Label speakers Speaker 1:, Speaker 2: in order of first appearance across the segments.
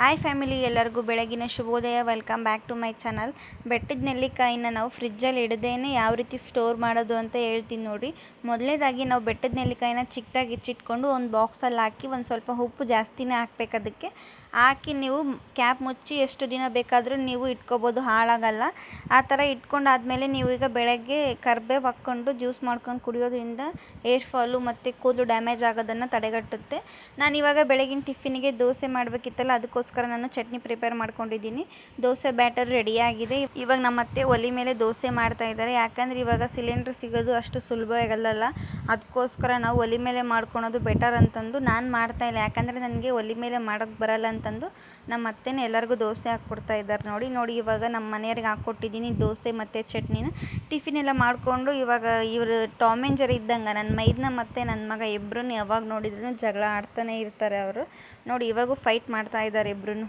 Speaker 1: Hi family, ಎಲ್ಲರಿಗೂ ಬೆಳಗಿನ ಶುಭೋದಯ. Welcome back to my channel. ಬೆಟ್ಟದ ನೆಲ್ಲಿಕಾಯಿನ ನಾವು ಫ್ರಿಜ್ಜಲ್ಲಿ ಇಡದೇನೆ ಯಾವ ರೀತಿ ಸ್ಟೋರ್ ಮಾಡೋದು ಅಂತ ಹೇಳ್ತೀನಿ ನೋಡಿ. ಮೊದಲನೇದಾಗಿ ನಾವು ಬೆಟ್ಟದ ನೆಲ್ಲಿಕಾಯಿನ ಚಿಕ್ಕದಾಗಿ ಹೆಚ್ಚಿಟ್ಕೊಂಡು ಒಂದು ಬಾಕ್ಸಲ್ಲಿ ಹಾಕಿ ಒಂದು ಸ್ವಲ್ಪ ಉಪ್ಪು ಜಾಸ್ತಿನೇ ಹಾಕ್ಬೇಕು. ಅದಕ್ಕೆ ಹಾಕಿ ನೀವು ಕ್ಯಾಪ್ ಮುಚ್ಚಿ ಎಷ್ಟು ದಿನ ಬೇಕಾದರೂ ನೀವು ಇಟ್ಕೋಬೋದು, ಹಾಳಾಗಲ್ಲ. ಆ ಥರ ಇಟ್ಕೊಂಡಾದಮೇಲೆ ನೀವು ಈಗ ಬೆಳಗ್ಗೆ ಕರ್ಬೇವು ಹಾಕ್ಕೊಂಡು ಜ್ಯೂಸ್ ಮಾಡ್ಕೊಂಡು ಕುಡಿಯೋದ್ರಿಂದ ಏರ್ ಫಾಲು ಮತ್ತು ಕೂದಲು ಡ್ಯಾಮೇಜ್ ಆಗೋದನ್ನು ತಡೆಗಟ್ಟುತ್ತೆ. ನಾನು ಇವಾಗ ಬೆಳಗಿನ ಟಿಫಿನಿಗೆ ದೋಸೆ ಮಾಡಬೇಕಿತ್ತಲ್ಲ, ಅದಕ್ಕೋಸ್ಕರ ನಾನು ಚಟ್ನಿ ಪ್ರಿಪೇರ್ ಮಾಡ್ಕೊಂಡಿದ್ದೀನಿ. ದೋಸೆ ಬ್ಯಾಟರ್ ರೆಡಿಯಾಗಿದೆ. ಇವಾಗ ನಮ್ಮ ಅತ್ತೆ ಒಲೆ ಮೇಲೆ ದೋಸೆ ಮಾಡ್ತಾ ಇದ್ದಾರೆ. ಯಾಕಂದರೆ ಇವಾಗ ಸಿಲಿಂಡ್ರ್ ಸಿಗೋದು ಅಷ್ಟು ಸುಲಭವಾಗಲ್ಲ. ಅದಕ್ಕೋಸ್ಕರ ನಾವು ಒಲೆ ಮೇಲೆ ಮಾಡ್ಕೊಳೋದು ಬೆಟರ್ ಅಂತಂದು ನಾನು ಮಾಡ್ತಾಯಿಲ್ಲ. ಯಾಕಂದರೆ ನನಗೆ ಒಲೆ ಮೇಲೆ ಮಾಡೋಕ್ಕೆ ಬರಲ್ಲ ಅಂತಂದು ನಮ್ಮ ಅತ್ತೆನೇ ಎಲ್ಲರಿಗೂ ದೋಸೆ ಹಾಕ್ಕೊಡ್ತಾ ಇದ್ದಾರೆ. ನೋಡಿ ಇವಾಗ ನಮ್ಮ ಮನೆಯವ್ರಿಗೆ ಹಾಕ್ಕೊಟ್ಟಿದ್ದೀನಿ ದೋಸೆ ಮತ್ತು ಚಟ್ನಿನ. ಟಿಫಿನ್ ಎಲ್ಲ ಮಾಡಿಕೊಂಡು ಇವಾಗ ಇವರು ಟಾಮ್ ಆ್ಯಂಡ್ ಜೆರ್ರಿ ಇದ್ದಂಗೆ ನನ್ನ ಮೈದ್ನ ಮತ್ತು ನನ್ನ ಮಗ ಇಬ್ಬರೂ ಯಾವಾಗ ನೋಡಿದ್ರೂ ಜಗಳ ಆಡ್ತಾನೆ ಇರ್ತಾರೆ ಅವರು. ನೋಡಿ ಇವಾಗೂ ಫೈಟ್ ಮಾಡ್ತಾ ಇದ್ದಾರೆ ಇಬ್ಬರೂ.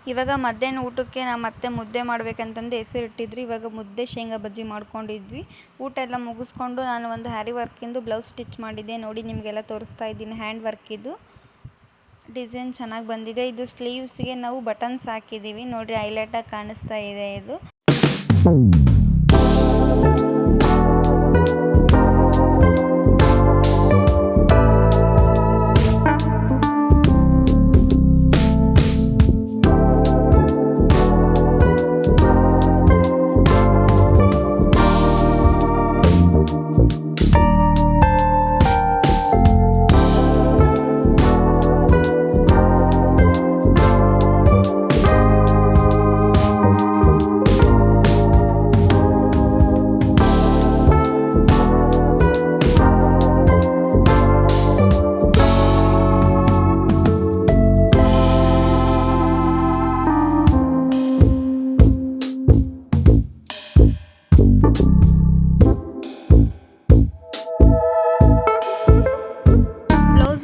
Speaker 1: ಇವಾಗ ಮಧ್ಯಾಹ್ನ ಊಟಕ್ಕೆ ನಮ್ಮ ಅತ್ತೆ ಮುದ್ದೆ ಮಾಡಬೇಕಂತಂದು ಹೆಸರಿಟ್ಟಿದ್ರು. ಇವಾಗ ಮುದ್ದೆ ಶೇಂಗಾ ಬಜ್ಜಿ ಮಾಡ್ಕೊಂಡಿದ್ವಿ. ಊಟ ಎಲ್ಲ ಮುಗಿಸ್ಕೊಂಡು ನಾನು ಒಂದು ಹ್ಯಾರಿ ವರ್ಕಿಂದು ಬ್ಲೌಸ್ ಸ್ಟಿಚ್ ಮಾಡಿದ್ದೆ. ನೋಡಿ ನಿಮಗೆಲ್ಲ ತೋರಿಸ್ತಾ ಇದ್ದೀನಿ. ಹ್ಯಾಂಡ್ ವರ್ಕಿದು ಡಿಸೈನ್ ಚೆನ್ನಾಗಿ ಬಂದಿದೆ. ಇದು ಸ್ಲೀವ್ಸ್ಗೆ ನಾವು ಬಟನ್ಸ್ ಹಾಕಿದ್ದೀವಿ. ನೋಡಿರಿ ಹೈಲೈಟಾಗಿ ಕಾಣಿಸ್ತಾ ಇದೆ ಇದು.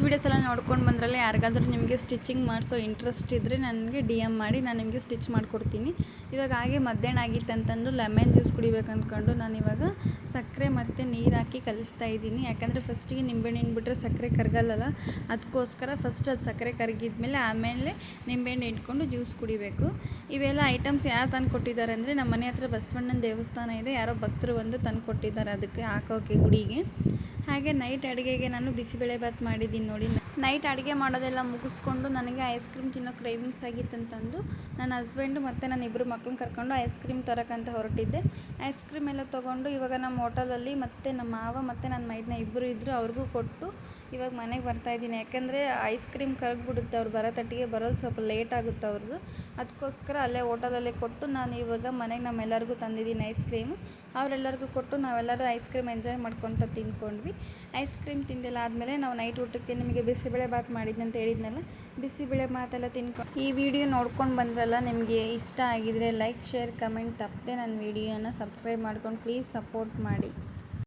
Speaker 1: ವೀಡಿಯೋಸ್ ಎಲ್ಲ ನೋಡ್ಕೊಂಡು ಬಂದ್ರಲ್ಲಿ ಯಾರಿಗಾದ್ರೂ ನಿಮಗೆ ಸ್ಟಿಚಿಂಗ್ ಮಾಡಿಸೋ ಇಂಟ್ರೆಸ್ಟ್ ಇದ್ದರೆ ನನಗೆ DM ಮಾಡಿ, ನಾನು ನಿಮಗೆ ಸ್ಟಿಚ್ ಮಾಡಿಕೊಡ್ತೀನಿ. ಇವಾಗ ಹಾಗೆ ಮಧ್ಯಾಹ್ನ ಆಗಿತ್ತು ಅಂತಂದು ಲೆಮನ್ ಜ್ಯೂಸ್ ಕುಡಿಬೇಕು ಅಂದ್ಕೊಂಡು ನಾನು ಇವಾಗ ಸಕ್ಕರೆ ಮತ್ತು ನೀರು ಹಾಕಿ ಕಲಿಸ್ತಾ ಇದ್ದೀನಿ. ಯಾಕಂದರೆ ಫಸ್ಟಿಗೆ ನಿಂಬೆಹಣ್ಣು ಬಿಟ್ಟರೆ ಸಕ್ಕರೆ ಕರಗಲ್ಲ. ಅದಕ್ಕೋಸ್ಕರ ಫಸ್ಟ್ ಅದು ಸಕ್ಕರೆ ಕರಗಿದ್ಮೇಲೆ ಆಮೇಲೆ ನಿಂಬೆಹಣ್ಣು ಇಟ್ಕೊಂಡು ಜ್ಯೂಸ್ ಕುಡಿಬೇಕು. ಇವೆಲ್ಲ ಐಟಮ್ಸ್ ಯಾರು ತಂದು ಕೊಟ್ಟಿದ್ದಾರೆ ಅಂದರೆ ನಮ್ಮ ಮನೆ ಹತ್ರ ಬಸವಣ್ಣನ ದೇವಸ್ಥಾನ ಇದೆ, ಯಾರೋ ಭಕ್ತರು ಬಂದು ತಂದು ಕೊಟ್ಟಿದ್ದಾರೆ ಅದಕ್ಕೆ ಹಾಕೋಕ್ಕೆ ಗುಡಿಗೆ. ಹಾಗೆ ನೈಟ್ ಅಡುಗೆಗೆ ನಾನು ಬಿಸಿಬೇಳೆಭಾತ್ ಮಾಡಿದ್ದೀನಿ ನೋಡಿ. ನೈಟ್ ಅಡುಗೆ ಮಾಡೋದೆಲ್ಲ ಮುಗಿಸ್ಕೊಂಡು ನನಗೆ ಐಸ್ ಕ್ರೀಮ್ ತಿನ್ನೋ ಕ್ರೇವಿಂಗ್ಸ್ ಆಗಿತ್ತಂತಂದು ನನ್ನ ಹಸ್ಬೆಂಡು ಮತ್ತು ನನ್ನ ಇಬ್ಬರು ಮಕ್ಕಳನ್ನ ಕರ್ಕೊಂಡು ಐಸ್ ಕ್ರೀಮ್ ತರೋಕ್ಕಂತ ಹೊರಟಿದ್ದೆ. ಐಸ್ ಕ್ರೀಮ್ ಎಲ್ಲ ತೊಗೊಂಡು ಇವಾಗ ನಮ್ಮ ಹೋಟೆಲಲ್ಲಿ ಮತ್ತು ನಮ್ಮ ಮಾವ ಮತ್ತು ನನ್ನ ಮೈದನ ಇಬ್ಬರು ಇದ್ದರು, ಅವ್ರಿಗೂ ಕೊಟ್ಟು ಇವಾಗ ಮನೆಗೆ ಬರ್ತಾಯಿದ್ದೀನಿ. ಯಾಕೆಂದರೆ ಐಸ್ ಕ್ರೀಮ್ ಕರಗಿಬಿಡುತ್ತೆ, ಅವ್ರು ಬರೋ ತಟ್ಟಿಗೆ ಬರೋದು ಸ್ವಲ್ಪ ಲೇಟ್ ಆಗುತ್ತೆ ಅವ್ರದ್ದು. ಅದಕ್ಕೋಸ್ಕರ ಅಲ್ಲೇ ಹೋಟೆಲಲ್ಲೇ ಕೊಟ್ಟು ನಾನು ಇವಾಗ ಮನೆಗೆ ನಮ್ಮೆಲ್ಲರಿಗೂ ತಂದಿದ್ದೀನಿ ಐಸ್ ಕ್ರೀಮು. ಅವರೆಲ್ಲರಿಗೂ ಕೊಟ್ಟು ನಾವೆಲ್ಲರೂ ಐಸ್ ಕ್ರೀಮ್ ಎಂಜಾಯ್ ಮಾಡ್ಕೊತ ತಿಂದ್ಕೊಂಡ್ವಿ. ಐಸ್ ಕ್ರೀಮ್ ತಿಂದೆಲ್ಲ ಆದಮೇಲೆ ನಾವು ನೈಟ್ ಊಟಕ್ಕೆ ನಿಮಗೆ ಬಿಸಿಬೇಳೆಭಾತ್ ಮಾಡಿದ್ನಂತ ಹೇಳಿದ್ನಲ್ಲ, ಬಿಸಿಬೇಳೆಭಾತೆಲ್ಲ ತಿನ್ಕೊಂಡು ಈ ವಿಡಿಯೋ ನೋಡ್ಕೊಂಡು ಬಂದ್ರಲ್ಲ, ನಿಮಗೆ ಇಷ್ಟ ಆಗಿದರೆ ಲೈಕ್, ಶೇರ್, ಕಮೆಂಟ್ ತಪ್ಪದೆ ನನ್ನ ವಿಡಿಯೋನ ಸಬ್ಸ್ಕ್ರೈಬ್ ಮಾಡ್ಕೊಂಡು ಪ್ಲೀಸ್ ಸಪೋರ್ಟ್ ಮಾಡಿ.